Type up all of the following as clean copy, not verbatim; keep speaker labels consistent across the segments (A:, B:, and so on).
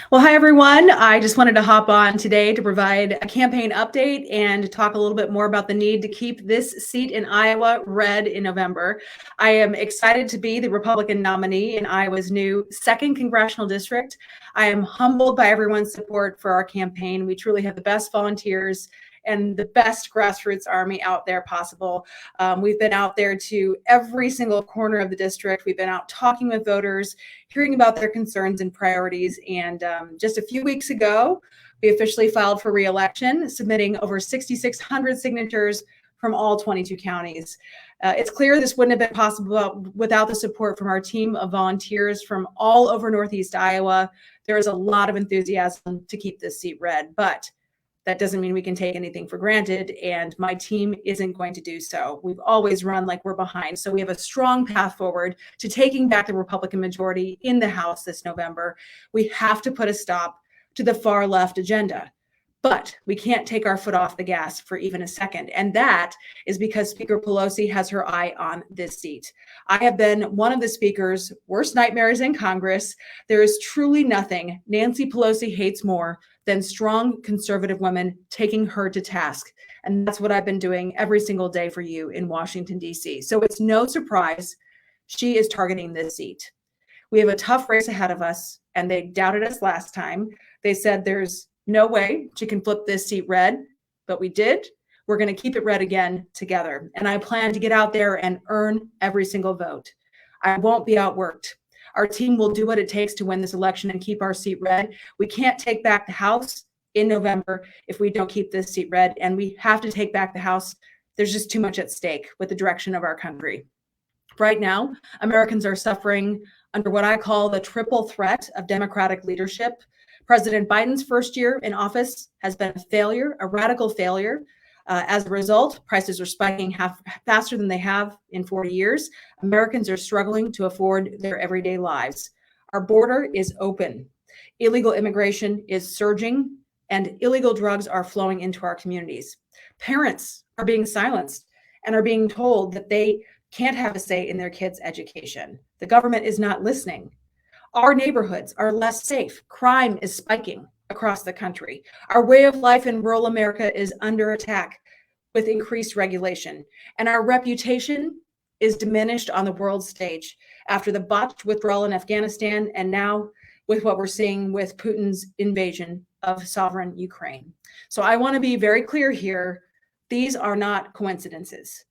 A: Well, hi, everyone. I just wanted to hop on today to provide a campaign update and to talk a little bit more about the need to keep this seat in Iowa red in November. I am excited to be the Republican nominee in Iowa's new 2nd Congressional District. I am humbled by everyone's support for our campaign. We truly have the best volunteers and the best grassroots army out there possible. We've been out there to every single corner of the district. We've been out talking with voters, hearing about their concerns and priorities. And just a few weeks ago, we officially filed for re-election, submitting over 6,600 signatures from all 22 counties. It's clear this wouldn't have been possible without the support from our team of volunteers from all over Northeast Iowa. There is a lot of enthusiasm to keep this seat red, but that doesn't mean we can take anything for granted, and my team isn't going to do so. We've always run like we're behind, so we have a strong path forward to taking back the Republican majority in the House this November. We have to put a stop to the far left agenda, but we can't take our foot off the gas for even a second, and that is because Speaker Pelosi has her eye on this seat. I have been one of the Speaker's worst nightmares in Congress. There is truly nothing Nancy Pelosi hates more than strong conservative women taking her to task. And that's what I've been doing every single day for you in Washington, D.C. So it's no surprise she is targeting this seat. We have a tough race ahead of us, and they doubted us last time. They said there's no way she can flip this seat red, but we did. We're going to keep it red again together. And I plan to get out there and earn every single vote. I won't be outworked. Our team will do what it takes to win this election and keep our seat red. We can't take back the House in November if we don't keep this seat red, and we have to take back the House. There's just too much at stake with the direction of our country. Right now, Americans are suffering under what I call the triple threat of Democratic leadership. President Biden's first year in office has been a failure, a radical failure. As a result, prices are spiking faster than they have in 40 years. Americans are struggling to afford their everyday lives. Our border is open. Illegal immigration is surging, and illegal drugs are flowing into our communities. Parents are being silenced and are being told that they can't have a say in their kids' education. The government is not listening. Our neighborhoods are less safe. Crime is spiking across the country. Our way of life in rural America is under attack with increased regulation, and our reputation is diminished on the world stage after the botched withdrawal in Afghanistan, and now with what we're seeing with Putin's invasion of sovereign Ukraine. So I want to be very clear here. These are not coincidences.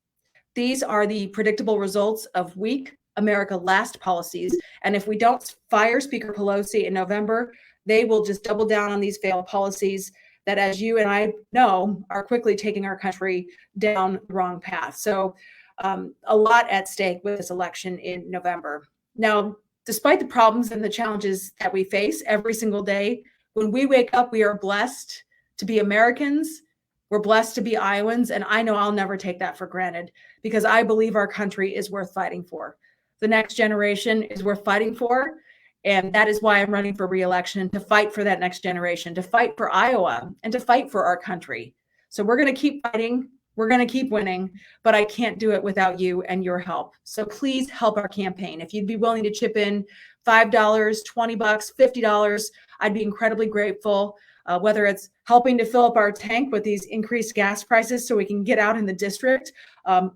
A: These are the predictable results of weak America Last policies. And if we don't fire Speaker Pelosi in November, they will just double down on these failed policies that, as you and I know, are quickly taking our country down the wrong path. So a lot at stake with this election in November. Now, despite the problems and the challenges that we face every single day, when we wake up, we are blessed to be Americans. We're blessed to be Iowans. And I know I'll never take that for granted because I believe our country is worth fighting for. The next generation is worth fighting for. And that is why I'm running for re-election, to fight for that next generation, to fight for Iowa, and to fight for our country. So we're going to keep fighting. We're going to keep winning, but I can't do it without you and your help. So please help our campaign. If you'd be willing to chip in $5, $20, $50, I'd be incredibly grateful. Whether it's helping to fill up our tank with these increased gas prices so we can get out in the district,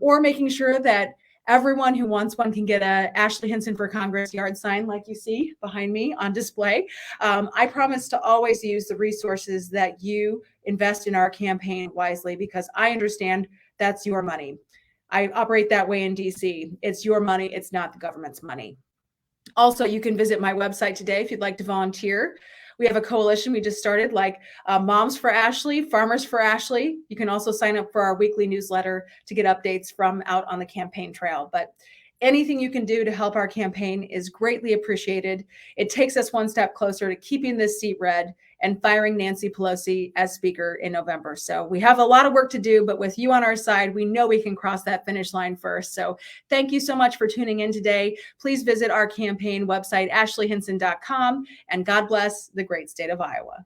A: or making sure that everyone who wants one can get a Ashley Hinson for Congress yard sign like you see behind me on display. I promise to always use the resources that you invest in our campaign wisely, because I understand that's your money. I operate that way in DC. It's your money. It's not the government's money. Also, you can visit my website today if you'd like to volunteer. We have a coalition we just started, like Moms for Ashley, Farmers for Ashley. You can also sign up for our weekly newsletter to get updates from out on the campaign trail. But anything you can do to help our campaign is greatly appreciated. It takes us one step closer to keeping this seat red and firing Nancy Pelosi as Speaker in November. So we have a lot of work to do, but with you on our side, we know we can cross that finish line first. So thank you so much for tuning in today. Please visit our campaign website, ashleyhinson.com, and God bless the great state of Iowa.